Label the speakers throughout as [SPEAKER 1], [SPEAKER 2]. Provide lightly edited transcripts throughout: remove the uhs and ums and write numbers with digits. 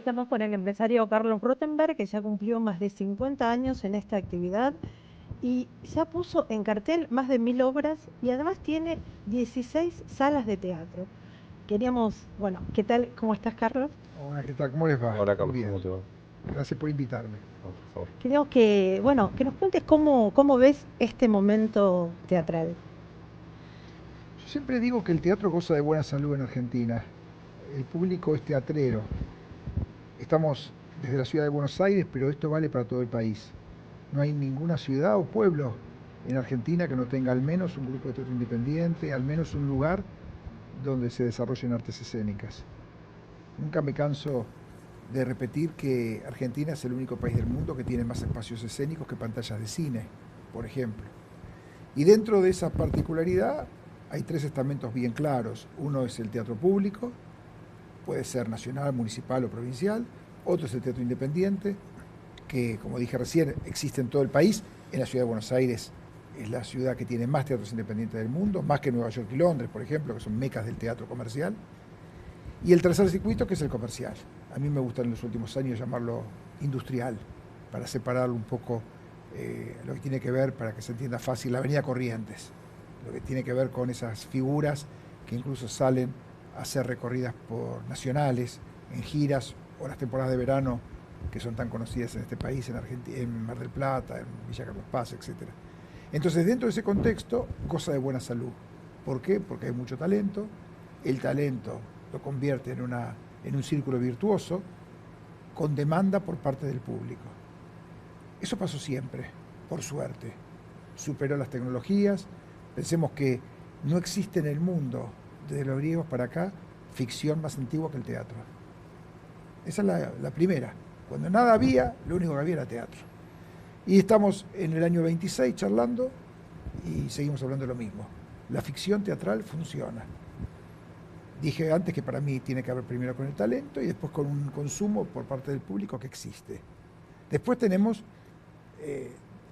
[SPEAKER 1] estamos con el empresario Carlos Rottenberg, que ya cumplió más de 50 años en esta actividad y ya puso en cartel más de 1000 obras y además tiene 16 salas de teatro. Queríamos, bueno, ¿qué tal? ¿Cómo estás, Carlos?
[SPEAKER 2] Hola, ¿qué tal? ¿Cómo les va?
[SPEAKER 3] Hola
[SPEAKER 2] Muy
[SPEAKER 3] Carlos,
[SPEAKER 2] bien.
[SPEAKER 3] ¿cómo te va?
[SPEAKER 2] Gracias por invitarme.
[SPEAKER 3] No, por favor.
[SPEAKER 1] Queríamos que, bueno, que nos cuentes cómo ves este momento teatral.
[SPEAKER 2] Yo siempre digo que el teatro goza de buena salud en Argentina. El público es teatrero. Estamos desde la ciudad de Buenos Aires, pero esto vale para todo el país. No hay ninguna ciudad o pueblo en Argentina que no tenga al menos un grupo de teatro independiente, al menos un lugar donde se desarrollen artes escénicas. Nunca me canso de repetir que Argentina es el único país del mundo que tiene más espacios escénicos que pantallas de cine, por ejemplo. Y dentro de esa particularidad hay tres estamentos bien claros. Uno es el teatro público, puede ser nacional, municipal o provincial. Otro es el teatro independiente, que como dije recién existe en todo el país. En la ciudad de Buenos Aires es la ciudad que tiene más teatros independientes del mundo, más que Nueva York y Londres, por ejemplo, que son mecas del teatro comercial. Y el tercer circuito, que es el comercial. A mí me gusta en los últimos años llamarlo industrial, para separar un poco lo que tiene que ver, para que se entienda fácil, la Avenida Corrientes, lo que tiene que ver con esas figuras que incluso salen a ser recorridas por nacionales, en giras o las temporadas de verano que son tan conocidas en este país, en Argentina, en Mar del Plata, en Villa Carlos Paz, etc. Entonces, dentro de ese contexto, goza de buena salud. ¿Por qué? Porque hay mucho talento, el talento lo convierte en un círculo virtuoso con demanda por parte del público. Eso pasó siempre, por suerte. Superó las tecnologías. Pensemos que no existe en el mundo, desde los griegos para acá, ficción más antigua que el teatro. Esa es la primera. Cuando nada había, lo único que había era teatro. Y estamos en el año 26 charlando y seguimos hablando de lo mismo. La ficción teatral funciona. Dije antes que para mí tiene que haber primero con el talento y después con un consumo por parte del público que existe. Después tenemos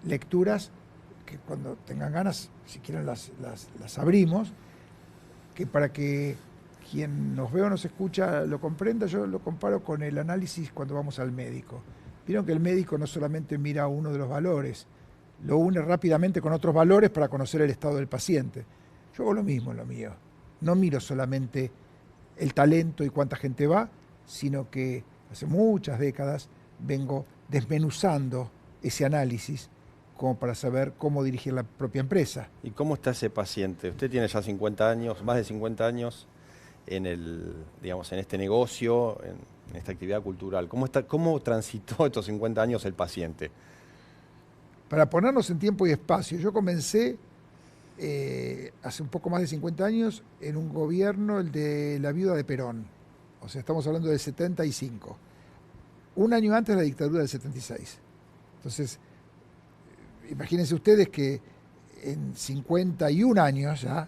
[SPEAKER 2] lecturas que cuando tengan ganas, si quieren las abrimos, que para que quien nos ve o nos escucha lo comprenda, yo lo comparo con el análisis cuando vamos al médico. Vieron que el médico no solamente mira uno de los valores, lo une rápidamente con otros valores para conocer el estado del paciente. Yo hago lo mismo en lo mío. No miro solamente el talento y cuánta gente va, sino que hace muchas décadas vengo desmenuzando ese análisis como para saber cómo dirigir la propia empresa.
[SPEAKER 3] ¿Y cómo está ese paciente? Usted tiene ya 50 años, más de 50 años digamos, en este negocio, en esta actividad cultural. ¿Cómo transitó estos 50 años el paciente?
[SPEAKER 2] Para ponernos en tiempo y espacio, yo comencé hace un poco más de 50 años en un gobierno, el de la viuda de Perón. O sea, estamos hablando del 75. Un año antes de la dictadura del 76. Entonces, imagínense ustedes que en 51 años ya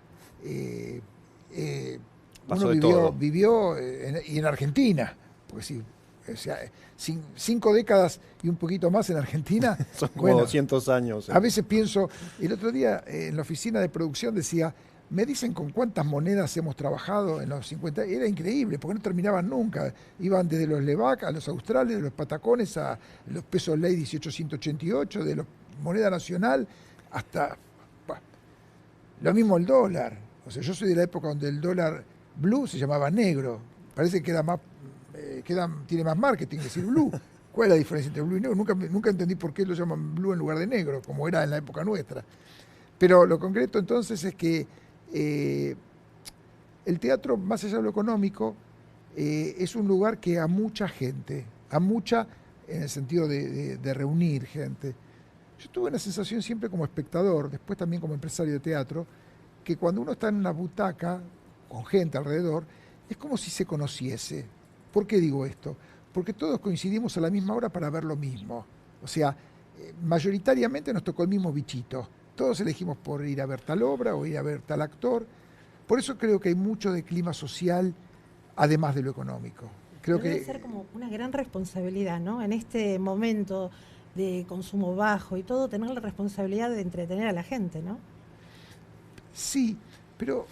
[SPEAKER 3] Pasó
[SPEAKER 2] uno
[SPEAKER 3] de todo.
[SPEAKER 2] vivió y en Argentina, porque sí, o sea, 5 décadas y un poquito más en Argentina.
[SPEAKER 3] Son como
[SPEAKER 2] Bueno,
[SPEAKER 3] 200 años.
[SPEAKER 2] a veces pienso, el otro día en la oficina de producción decía, me dicen con cuántas monedas hemos trabajado en los 50, era increíble, porque no terminaban nunca, iban desde los Levac a los australes, de los patacones a los pesos ley 1888, de la moneda nacional hasta, bah, lo mismo el dólar. O sea, yo soy de la época donde el dólar blue se llamaba negro, parece que tiene más marketing decir blue. ¿Cuál es la diferencia entre blue y negro? Nunca entendí por qué lo llaman blue en lugar de negro, como era en la época nuestra. Pero lo concreto entonces es que el teatro, más allá de lo económico, es un lugar que a mucha gente, a mucha en el sentido de reunir gente. Yo tuve una sensación siempre como espectador, después también como empresario de teatro, que cuando uno está en una butaca con gente alrededor, es como si se conociese. ¿Por qué digo esto? Porque todos coincidimos a la misma hora para ver lo mismo. O sea, mayoritariamente nos tocó el mismo bichito. Todos elegimos por ir a ver tal obra o ir a ver tal actor. Por eso creo que hay mucho de clima social, además de lo económico. Creo
[SPEAKER 1] Pero debe
[SPEAKER 2] que
[SPEAKER 1] ser como una gran responsabilidad, ¿no? En este momento de consumo bajo y todo, tener la responsabilidad de entretener a la gente, ¿no?
[SPEAKER 2] sí, pero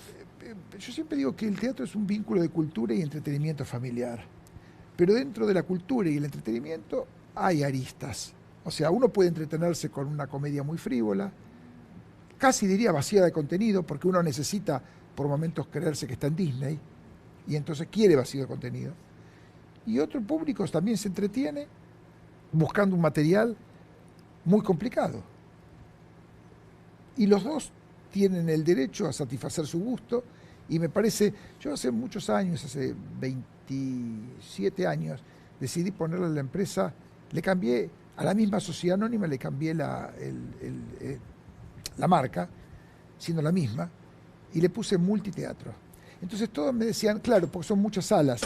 [SPEAKER 2] yo siempre digo que el teatro es un vínculo de cultura y entretenimiento familiar. Pero dentro de la cultura y el entretenimiento hay aristas. O sea, uno puede entretenerse con una comedia muy frívola, casi diría vacía de contenido, porque uno necesita por momentos creerse que está en Disney, y entonces quiere vacío de contenido. Y otro público también se entretiene buscando un material muy complicado. Y los dos tienen el derecho a satisfacer su gusto, y me parece, yo hace muchos años, hace 27 años, decidí ponerle a la empresa, le cambié a la misma sociedad anónima, le cambié la marca, siendo la misma, y le puse multiteatro. Entonces todos me decían, claro, porque son muchas salas.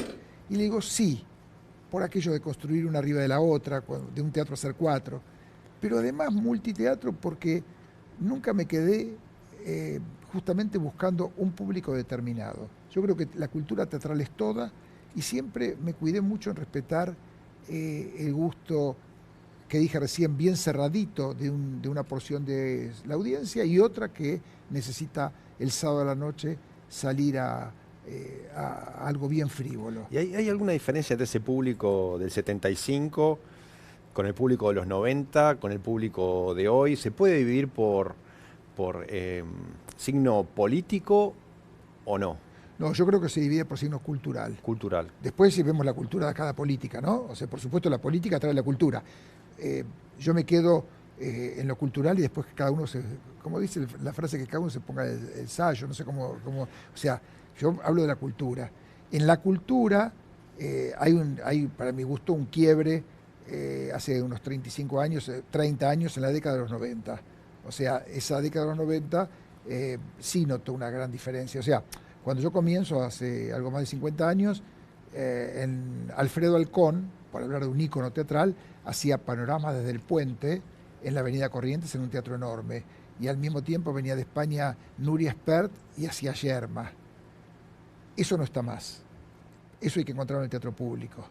[SPEAKER 2] Y le digo, sí, por aquello de construir una arriba de la otra, de un teatro hacer 4, pero además multiteatro porque nunca me quedé justamente buscando un público determinado. Yo creo que la cultura teatral es toda, y siempre me cuidé mucho en respetar el gusto que dije recién, bien cerradito de una porción de la audiencia, y otra que necesita el sábado a la noche salir a algo bien frívolo.
[SPEAKER 3] ¿Y hay alguna diferencia entre ese público del 75 con el público de los 90, con el público de hoy? ¿Se puede dividir por signo político o no?
[SPEAKER 2] No, yo creo que se divide por signo cultural.
[SPEAKER 3] Cultural.
[SPEAKER 2] Después si vemos la cultura de cada política, ¿no? O sea, por supuesto la política trae la cultura. Yo me quedo en lo cultural, y después que cada uno como dice la frase, que cada uno se ponga el sayo, no sé cómo, o sea, yo hablo de la cultura. En la cultura hay para mi gusto un quiebre hace unos 35 años, 30 años en la década de los 90. O sea, esa década de los 90 sí notó una gran diferencia. O sea, cuando yo comienzo hace algo más de 50 años, en Alfredo Alcón, por hablar de un ícono teatral, hacía panoramas desde el puente en la avenida Corrientes en un teatro enorme. Y al mismo tiempo venía de España Nuria Espert y hacía Yerma. Eso no está más. Eso hay que encontrarlo en el teatro público.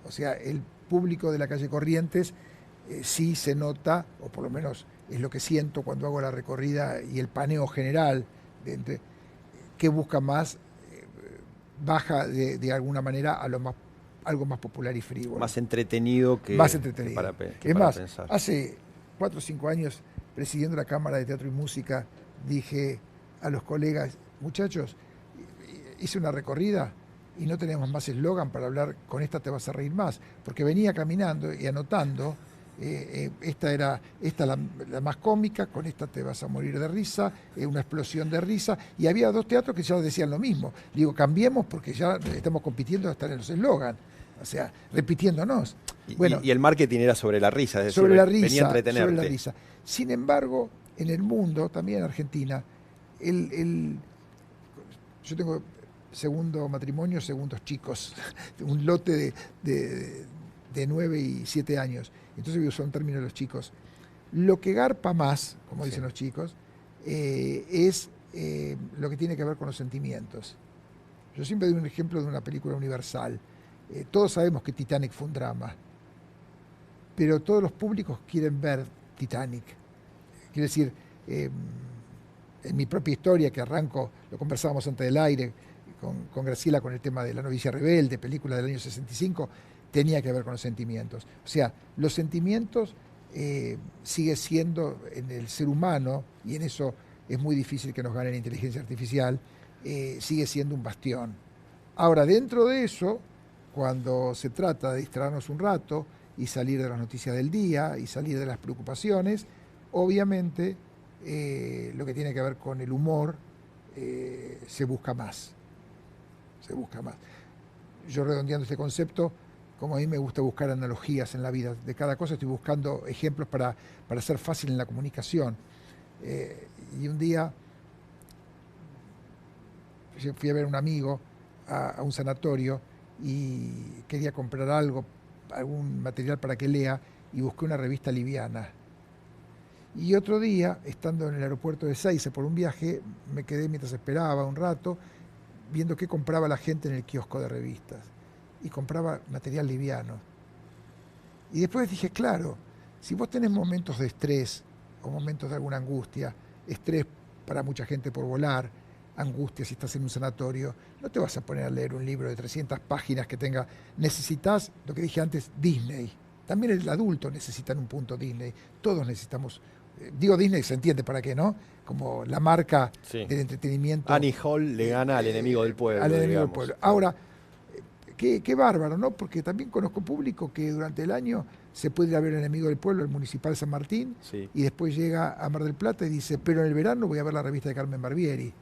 [SPEAKER 2] O sea, el público de la calle Corrientes sí se nota, o por lo menos es lo que siento cuando hago la recorrida y el paneo general, que busca más, baja de alguna manera a algo más popular y frívolo.
[SPEAKER 3] Más entretenido que,
[SPEAKER 2] más entretenido.
[SPEAKER 3] Es más,
[SPEAKER 2] pensar. Hace 4 o 5 años, presidiendo la Cámara de Teatro y Música, dije a los colegas, muchachos, hice una recorrida y no teníamos más eslogan para hablar, con esta te vas a reír más, porque venía caminando y anotando, esta la más cómica, con esta te vas a morir de risa, una explosión de risa, y había 2 teatros que ya decían lo mismo. Digo, cambiemos porque ya estamos compitiendo hasta en los eslogans, o sea, repitiéndonos.
[SPEAKER 3] Y el marketing era sobre la risa, es decir,
[SPEAKER 2] sobre la risa,
[SPEAKER 3] venía a entretenerte.
[SPEAKER 2] sobre la risa. Sin embargo, en el mundo, también en Argentina, yo tengo segundo matrimonio, segundos chicos, un lote de 9 y 7 años. Entonces voy a usar un término de los chicos. Lo que garpa más, como dicen los chicos, es lo que tiene que ver con los sentimientos. Yo siempre doy un ejemplo de una película universal. Todos sabemos que Titanic fue un drama, pero todos los públicos quieren ver Titanic. Quiero decir, en mi propia historia, que arranco, lo conversábamos antes del aire, con Graciela, con el tema de La novicia rebelde, película del año 65, tenía que ver con los sentimientos. O sea, los sentimientos sigue siendo en el ser humano, y en eso es muy difícil que nos gane la inteligencia artificial, sigue siendo un bastión. Ahora, dentro de eso, cuando se trata de distraernos un rato y salir de las noticias del día y salir de las preocupaciones, obviamente lo que tiene que ver con el humor se busca más. Se busca más. Yo, redondeando este concepto, como a mí me gusta buscar analogías en la vida, de cada cosa estoy buscando ejemplos para ser fácil en la comunicación. Y un día fui a ver a un amigo a un sanatorio y quería comprar algún material para que lea, y busqué una revista liviana. Y otro día, estando en el aeropuerto de Ezeiza por un viaje, me quedé mientras esperaba un rato, viendo qué compraba la gente en el kiosco de revistas. Y compraba material liviano. Y después dije, claro, si vos tenés momentos de estrés o momentos de alguna angustia, estrés para mucha gente por volar, angustia si estás en un sanatorio. No te vas a poner a leer un libro de 300 páginas que tenga... Necesitas, lo que dije antes, Disney. También el adulto necesita en un punto Disney. Todos necesitamos... digo Disney, se entiende para qué, ¿no? Como la marca del entretenimiento.
[SPEAKER 3] Annie Hall le gana al enemigo del pueblo.
[SPEAKER 2] Al enemigo del pueblo. Ahora, qué bárbaro, ¿no? Porque también conozco público que durante el año se puede ir a ver el enemigo del pueblo, el Municipal San Martín, y después llega a Mar del Plata y dice, pero en el verano voy a ver la revista de Carmen Barbieri.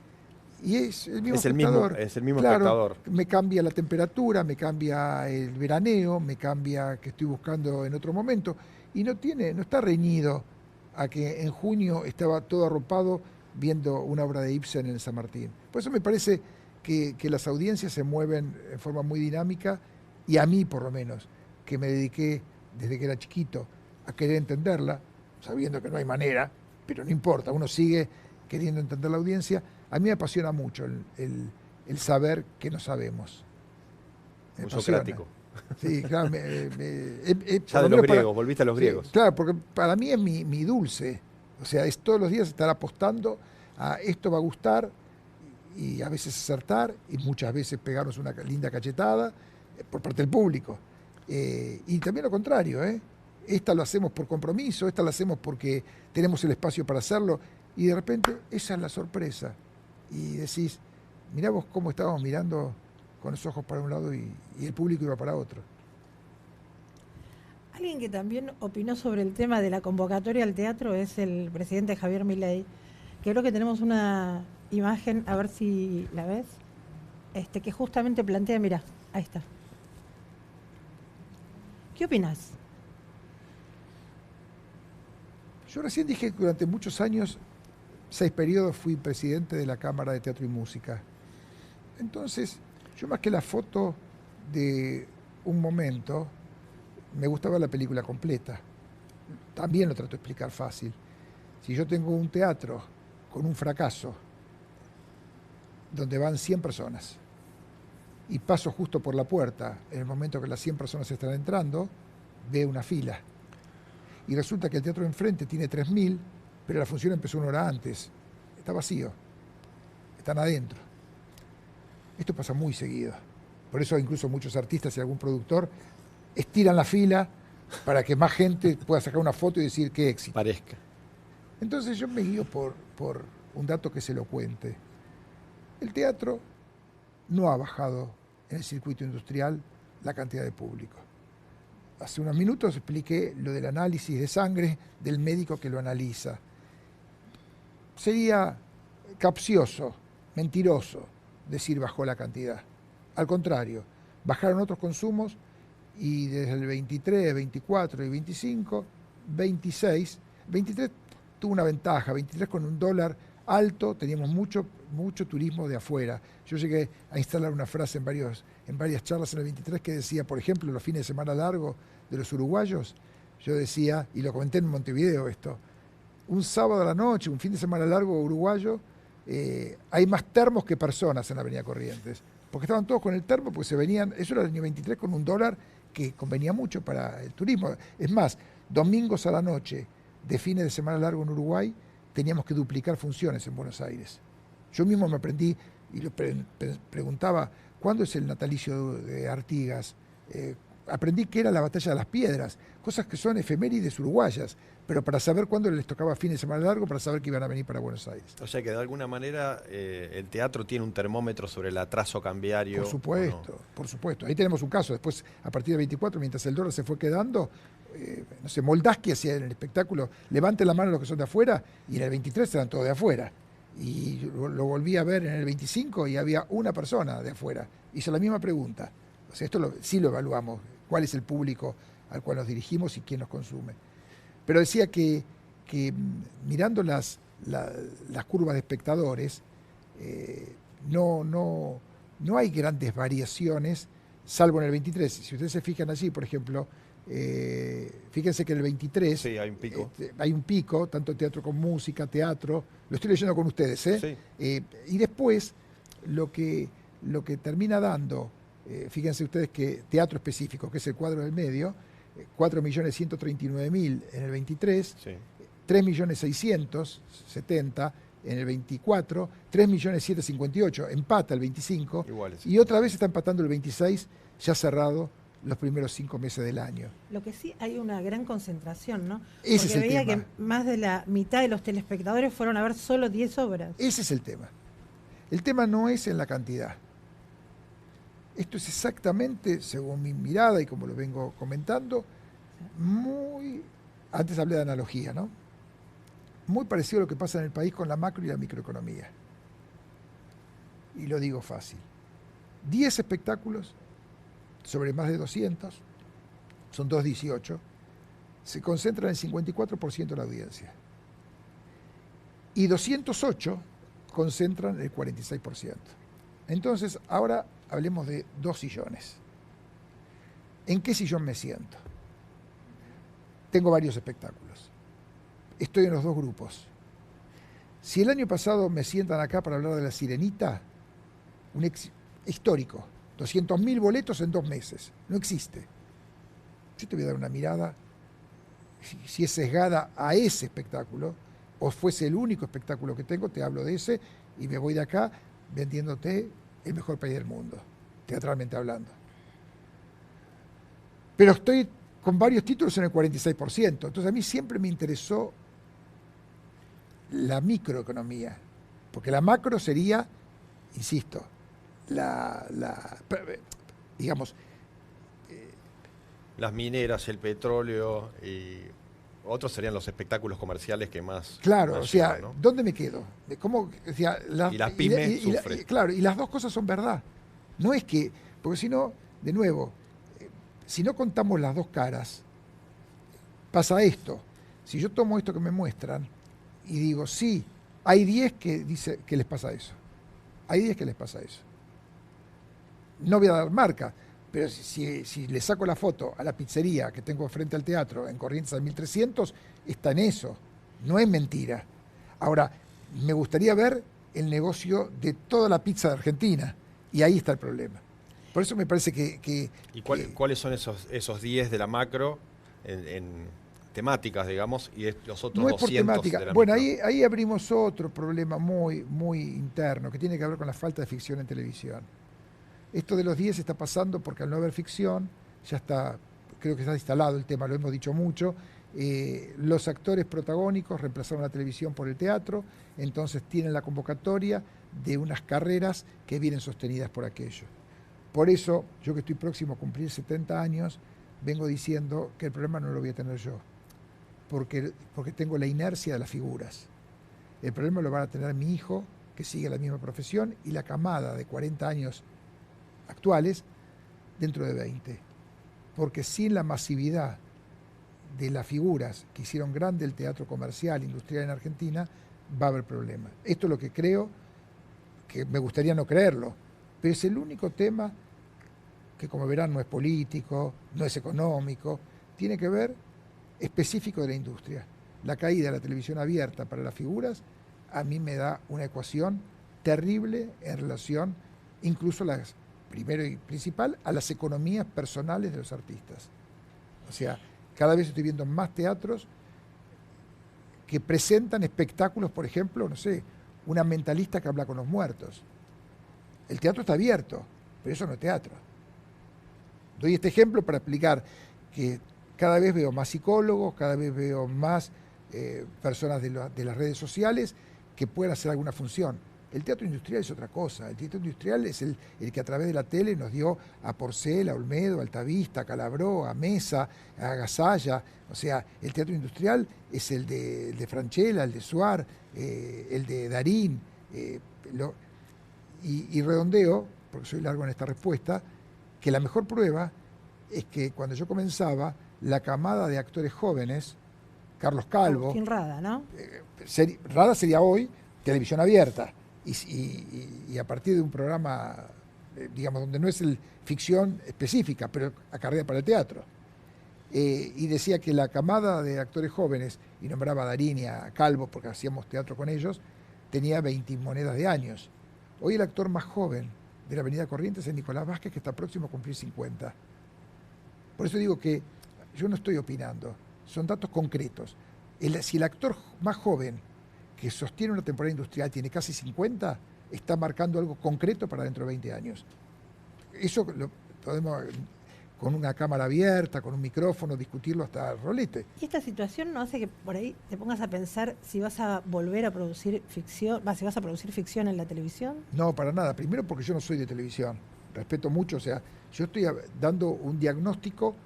[SPEAKER 2] Y es el mismo espectador.
[SPEAKER 3] Es el mismo
[SPEAKER 2] claro,
[SPEAKER 3] espectador.
[SPEAKER 2] Me cambia la temperatura, me cambia el veraneo, me cambia que estoy buscando en otro momento. Y no está reñido a que en junio estaba todo arropado viendo una obra de Ibsen en el San Martín. Por eso me parece que las audiencias se mueven en forma muy dinámica, y a mí por lo menos, que me dediqué desde que era chiquito a querer entenderla, sabiendo que no hay manera, pero no importa, uno sigue queriendo entender la audiencia. A mí me apasiona mucho el saber que no sabemos.
[SPEAKER 3] Muy socrático.
[SPEAKER 2] Sí, claro.
[SPEAKER 3] Ya de los griegos, volviste a los griegos.
[SPEAKER 2] Claro, porque para mí es mi dulce. O sea, es todos los días estar apostando a esto va a gustar, y a veces acertar, y muchas veces pegarnos una linda cachetada por parte del público. Y también lo contrario, esta lo hacemos por compromiso, esta lo hacemos porque tenemos el espacio para hacerlo, y de repente esa es la sorpresa. Y decís, mirá vos cómo estábamos mirando con los ojos para un lado y el público iba para otro.
[SPEAKER 1] Alguien que también opinó sobre el tema de la convocatoria al teatro es el presidente Javier Milei, que creo que tenemos una imagen, a ver si la ves, que justamente plantea, mirá, ahí está. ¿Qué opinás?
[SPEAKER 2] Yo recién dije que durante muchos años, 6 periodos, fui presidente de la Cámara de Teatro y Música. Entonces, yo más que la foto de un momento, me gustaba la película completa. También lo trato de explicar fácil. Si yo tengo un teatro con un fracaso, donde van 100 personas, y paso justo por la puerta, en el momento que las 100 personas están entrando, veo una fila. Y resulta que el teatro de enfrente tiene 3.000, pero la función empezó 1 hora antes. Está vacío. Están adentro. Esto pasa muy seguido. Por eso incluso muchos artistas y algún productor estiran la fila para que más gente pueda sacar una foto y decir qué éxito.
[SPEAKER 3] Parezca.
[SPEAKER 2] Entonces yo me guío por un dato que es elocuente. El teatro no ha bajado en el circuito industrial la cantidad de público. Hace unos minutos expliqué lo del análisis de sangre del médico que lo analiza. Sería capcioso, mentiroso, decir bajó la cantidad. Al contrario, bajaron otros consumos, y desde el 23, 24 y 25, 26, 23 tuvo una ventaja, 23 con un dólar alto, teníamos mucho turismo de afuera. Yo llegué a instalar una frase en varias charlas en el 23 que decía, por ejemplo, los fines de semana largos de los uruguayos, yo decía, y lo comenté en Montevideo esto, un sábado a la noche, un fin de semana largo uruguayo, hay más termos que personas en la Avenida Corrientes, porque estaban todos con el termo, pues se venían, eso era el año 23 con un dólar que convenía mucho para el turismo. Es más, domingos a la noche de fines de semana largo en Uruguay, teníamos que duplicar funciones en Buenos Aires. Yo mismo me aprendí y le preguntaba, ¿cuándo es el natalicio de Artigas? Aprendí que era la Batalla de las Piedras, cosas que son efemérides uruguayas, pero para saber cuándo les tocaba fin de semana largo, para saber que iban a venir para Buenos Aires.
[SPEAKER 3] O sea que de alguna manera el teatro tiene un termómetro sobre el atraso cambiario.
[SPEAKER 2] Por supuesto, por supuesto. Ahí tenemos un caso. Después, a partir del 24, mientras el dólar se fue quedando, no sé, Moldaski hacía en el espectáculo, levanten la mano los que son de afuera, y en el 23 eran todos de afuera. Y lo volví a ver en el 25 y había una persona de afuera. Hizo la misma pregunta. O sea, esto sí lo evaluamos. ¿Cuál es el público al cual nos dirigimos y quién nos consume? Pero decía que mirando las curvas de espectadores, no hay grandes variaciones, salvo en el 23. Si ustedes se fijan allí, por ejemplo, fíjense que en el 23
[SPEAKER 3] sí,
[SPEAKER 2] hay un pico, tanto teatro como música, teatro, lo estoy leyendo con ustedes,
[SPEAKER 3] Sí.
[SPEAKER 2] Y después lo que termina dando, fíjense ustedes que teatro específico, que es el cuadro del medio, 4.139.000 en el 23,
[SPEAKER 3] Sí.
[SPEAKER 2] 3.670.000 en el 24, 3.758.000, empata el 25,
[SPEAKER 3] Iguales.
[SPEAKER 2] y otra vez está empatando el 26, ya cerrado los primeros 5 meses del año.
[SPEAKER 1] Lo que sí hay una gran concentración, ¿no?
[SPEAKER 2] Ese
[SPEAKER 1] Porque
[SPEAKER 2] es el
[SPEAKER 1] veía
[SPEAKER 2] tema.
[SPEAKER 1] que más de la mitad de los telespectadores fueron a ver solo 10 obras.
[SPEAKER 2] Ese es el tema. El tema no es en la cantidad. Esto es exactamente, según mi mirada y como lo vengo comentando, antes hablé de analogía, ¿no? Muy parecido a lo que pasa en el país con la macro y la microeconomía. Y lo digo fácil. 10 espectáculos sobre más de 200, son 218, se concentran en el 54% de la audiencia. Y 208 concentran el 46%. Entonces, ahora hablemos de 2 sillones. ¿En qué sillón me siento? Tengo varios espectáculos. Estoy en los 2 grupos. Si el año pasado me sientan acá para hablar de La Sirenita, histórico, 200.000 boletos en 2 meses, no existe. Yo te voy a dar una mirada, si es sesgada a ese espectáculo, o fuese el único espectáculo que tengo, te hablo de ese, y me voy de acá vendiéndote el mejor país del mundo, teatralmente hablando. Pero estoy con varios títulos en el 46%, entonces a mí siempre me interesó la microeconomía, porque la macro sería, insisto, digamos...
[SPEAKER 3] Las mineras, el petróleo y otros serían los espectáculos comerciales que más...
[SPEAKER 2] Claro,
[SPEAKER 3] más
[SPEAKER 2] o sea,
[SPEAKER 3] llevan, ¿no?
[SPEAKER 2] ¿dónde me quedo? ¿Cómo, o sea,
[SPEAKER 3] Y las pymes sufren.
[SPEAKER 2] claro, y las dos cosas son verdad. No es que, porque si no, de nuevo, si no contamos las dos caras, pasa esto. Si yo tomo esto que me muestran y digo, sí, hay 10 que dice que les pasa eso. Hay 10 que les pasa eso. No voy a dar marca, pero si le saco la foto a la pizzería que tengo frente al teatro en Corrientes al 1300, está en eso. No es mentira. Ahora, me gustaría ver el negocio de toda la pizza de Argentina, y ahí está el problema. Por eso me parece que
[SPEAKER 3] ¿Y cuáles son esos 10 de la macro en temáticas, digamos, y los otros
[SPEAKER 2] no es por
[SPEAKER 3] 200
[SPEAKER 2] temática.
[SPEAKER 3] de la
[SPEAKER 2] Bueno,
[SPEAKER 3] micro?
[SPEAKER 2] ahí abrimos otro problema muy, muy interno, que tiene que ver con la falta de ficción en televisión. Esto de los 10 está pasando porque al no haber ficción, ya está, creo que está instalado el tema, lo hemos dicho mucho, los actores protagónicos reemplazaron la televisión por el teatro, entonces tienen la convocatoria de unas carreras que vienen sostenidas por aquello. Por eso, yo que estoy próximo a cumplir 70 años, vengo diciendo que el problema no lo voy a tener yo, porque tengo la inercia de las figuras. El problema lo van a tener mi hijo, que sigue la misma profesión, y la camada de 40 años actuales dentro de 20. Porque sin la masividad de las figuras que hicieron grande el teatro comercial, industrial en Argentina, va a haber problemas. Esto es lo que creo, que me gustaría no creerlo, pero es el único tema que, como verán, no es político, no es económico, tiene que ver específico de la industria. La caída de la televisión abierta para las figuras a mí me da una ecuación terrible en relación, incluso primero y principal, a las economías personales de los artistas. O sea, cada vez estoy viendo más teatros que presentan espectáculos, por ejemplo, no sé, una mentalista que habla con los muertos. El teatro está abierto, pero eso no es teatro. Doy este ejemplo para explicar que cada vez veo más psicólogos, cada vez veo más personas de las redes sociales que pueden hacer alguna función. El teatro industrial es otra cosa. El teatro industrial es el que a través de la tele nos dio a Porcel, a Olmedo, a Altavista, a Calabró, a Mesa, a Gasalla. O sea, el teatro industrial es el de Francella, el de Suar, el de Darín. Y redondeo, porque soy largo en esta respuesta, que la mejor prueba es que cuando yo comenzaba, la camada de actores jóvenes, Carlos Calvo...
[SPEAKER 1] Agustín Rada, ¿no?
[SPEAKER 2] Rada sería hoy televisión abierta. Y a partir de un programa, digamos, donde no es ficción específica, pero acarrea para el teatro. Y decía que la camada de actores jóvenes, y nombraba a Darín y a Calvo, porque hacíamos teatro con ellos, tenía 20 monedas de años. Hoy el actor más joven de la Avenida Corrientes es Nicolás Vázquez, que está próximo a cumplir 50. Por eso digo que yo no estoy opinando, son datos concretos. Si el actor más joven que sostiene una temporada industrial tiene casi 50, está marcando algo concreto para dentro de 20 años. Eso lo podemos, con una cámara abierta, con un micrófono, discutirlo hasta el rolete.
[SPEAKER 1] ¿Y esta situación no hace que por ahí te pongas a pensar si vas a volver a producir ficción, si vas a producir ficción en la televisión?
[SPEAKER 2] No, para nada. Primero porque yo no soy de televisión. Respeto mucho, o sea, yo estoy dando un diagnóstico.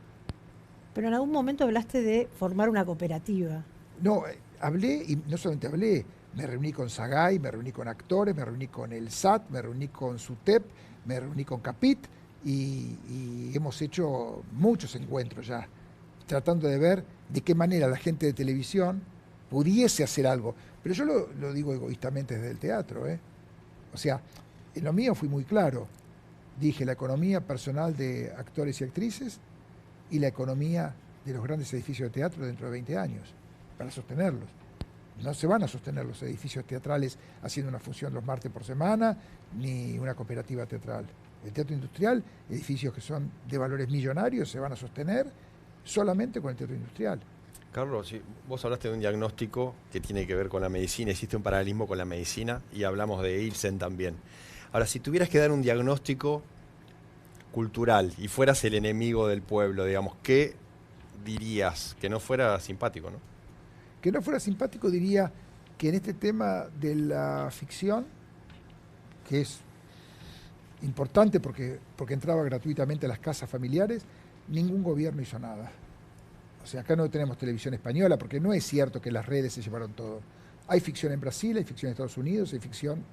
[SPEAKER 1] Pero en algún momento hablaste de formar una cooperativa.
[SPEAKER 2] No, hablé, y no solamente hablé, me reuní con Sagay, me reuní con actores, me reuní con el SAT, me reuní con SUTEP, me reuní con Capit, y hemos hecho muchos encuentros ya, tratando de ver de qué manera la gente de televisión pudiese hacer algo. Pero yo lo digo egoístamente desde el teatro, ¿eh? O sea, en lo mío fui muy claro. Dije la economía personal de actores y actrices y la economía de los grandes edificios de teatro dentro de 20 años, para sostenerlos. No se van a sostener los edificios teatrales haciendo una función los martes por semana, ni una cooperativa teatral. El teatro industrial, edificios que son de valores millonarios, se van a sostener solamente con el teatro industrial.
[SPEAKER 3] Carlos, vos hablaste de un diagnóstico que tiene que ver con la medicina, existe un paralelismo con la medicina y hablamos de Ibsen también. Ahora, si tuvieras que dar un diagnóstico cultural y fueras el enemigo del pueblo, digamos, ¿qué dirías? Que no fuera simpático, ¿no?
[SPEAKER 2] Que no fuera simpático diría que en este tema de la ficción, que es importante porque entraba gratuitamente a las casas familiares, ningún gobierno hizo nada. O sea, acá no tenemos televisión española, porque no es cierto que las redes se llevaron todo. Hay ficción en Brasil, hay ficción en Estados Unidos, hay ficción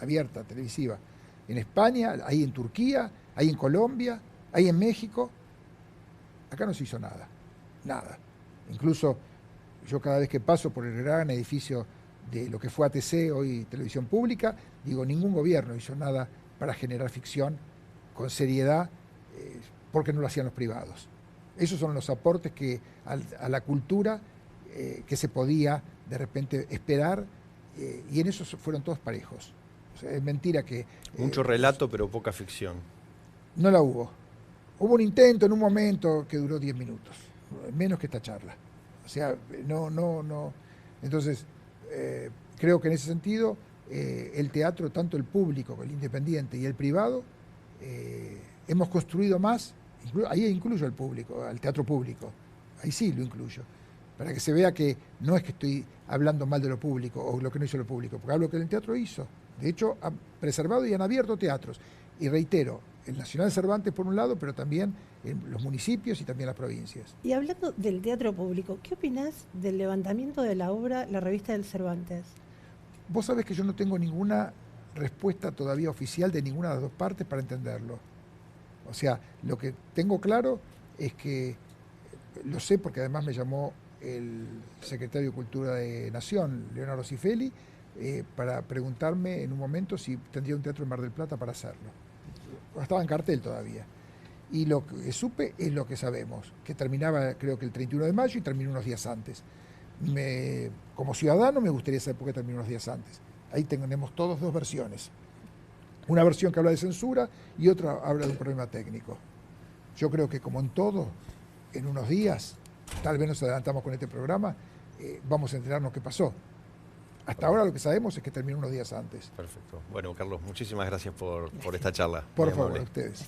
[SPEAKER 2] abierta, televisiva. En España, hay en Turquía, hay en Colombia, hay en México. Acá no se hizo nada, nada. Incluso yo cada vez que paso por el gran edificio de lo que fue ATC, hoy Televisión Pública, digo, ningún gobierno hizo nada para generar ficción con seriedad, porque no lo hacían los privados. Esos son los aportes que a la cultura que se podía de repente esperar, y en eso fueron todos parejos. O sea, es mentira que...
[SPEAKER 3] Mucho relato, pero poca ficción.
[SPEAKER 2] No la hubo. Hubo un intento en un momento que duró 10 minutos, menos que esta charla. O sea, no. Entonces, creo que en ese sentido, el teatro, tanto el público, el independiente y el privado, hemos construido más, ahí incluyo al público, al teatro público, ahí sí lo incluyo, para que se vea que no es que estoy hablando mal de lo público o lo que no hizo lo público, porque hablo que el teatro hizo. De hecho, han preservado y han abierto teatros. Y reitero, el Nacional Cervantes por un lado, pero también en los municipios y también las provincias.
[SPEAKER 1] Y hablando del teatro público, ¿qué opinás del levantamiento de la obra La Revista del Cervantes?
[SPEAKER 2] Vos sabés que yo no tengo ninguna respuesta todavía oficial de ninguna de las dos partes para entenderlo. O sea, lo que tengo claro es que, lo sé porque además me llamó el secretario de Cultura de Nación, Leonardo Cifeli, para preguntarme en un momento si tendría un teatro en Mar del Plata para hacerlo. Estaba en cartel todavía. Y lo que supe es lo que sabemos, que terminaba creo que el 31 de mayo y terminó unos días antes. Como ciudadano me gustaría saber por qué terminó unos días antes. Ahí tenemos todos dos versiones. Una versión que habla de censura y otra habla de un problema técnico. Yo creo que como en todo, en unos días, tal vez nos adelantamos con este programa, vamos a enterarnos qué pasó. Hasta ahora lo que sabemos es que terminó unos días antes.
[SPEAKER 3] Perfecto. Bueno, Carlos, muchísimas gracias por esta charla.
[SPEAKER 2] Por favor, a ustedes.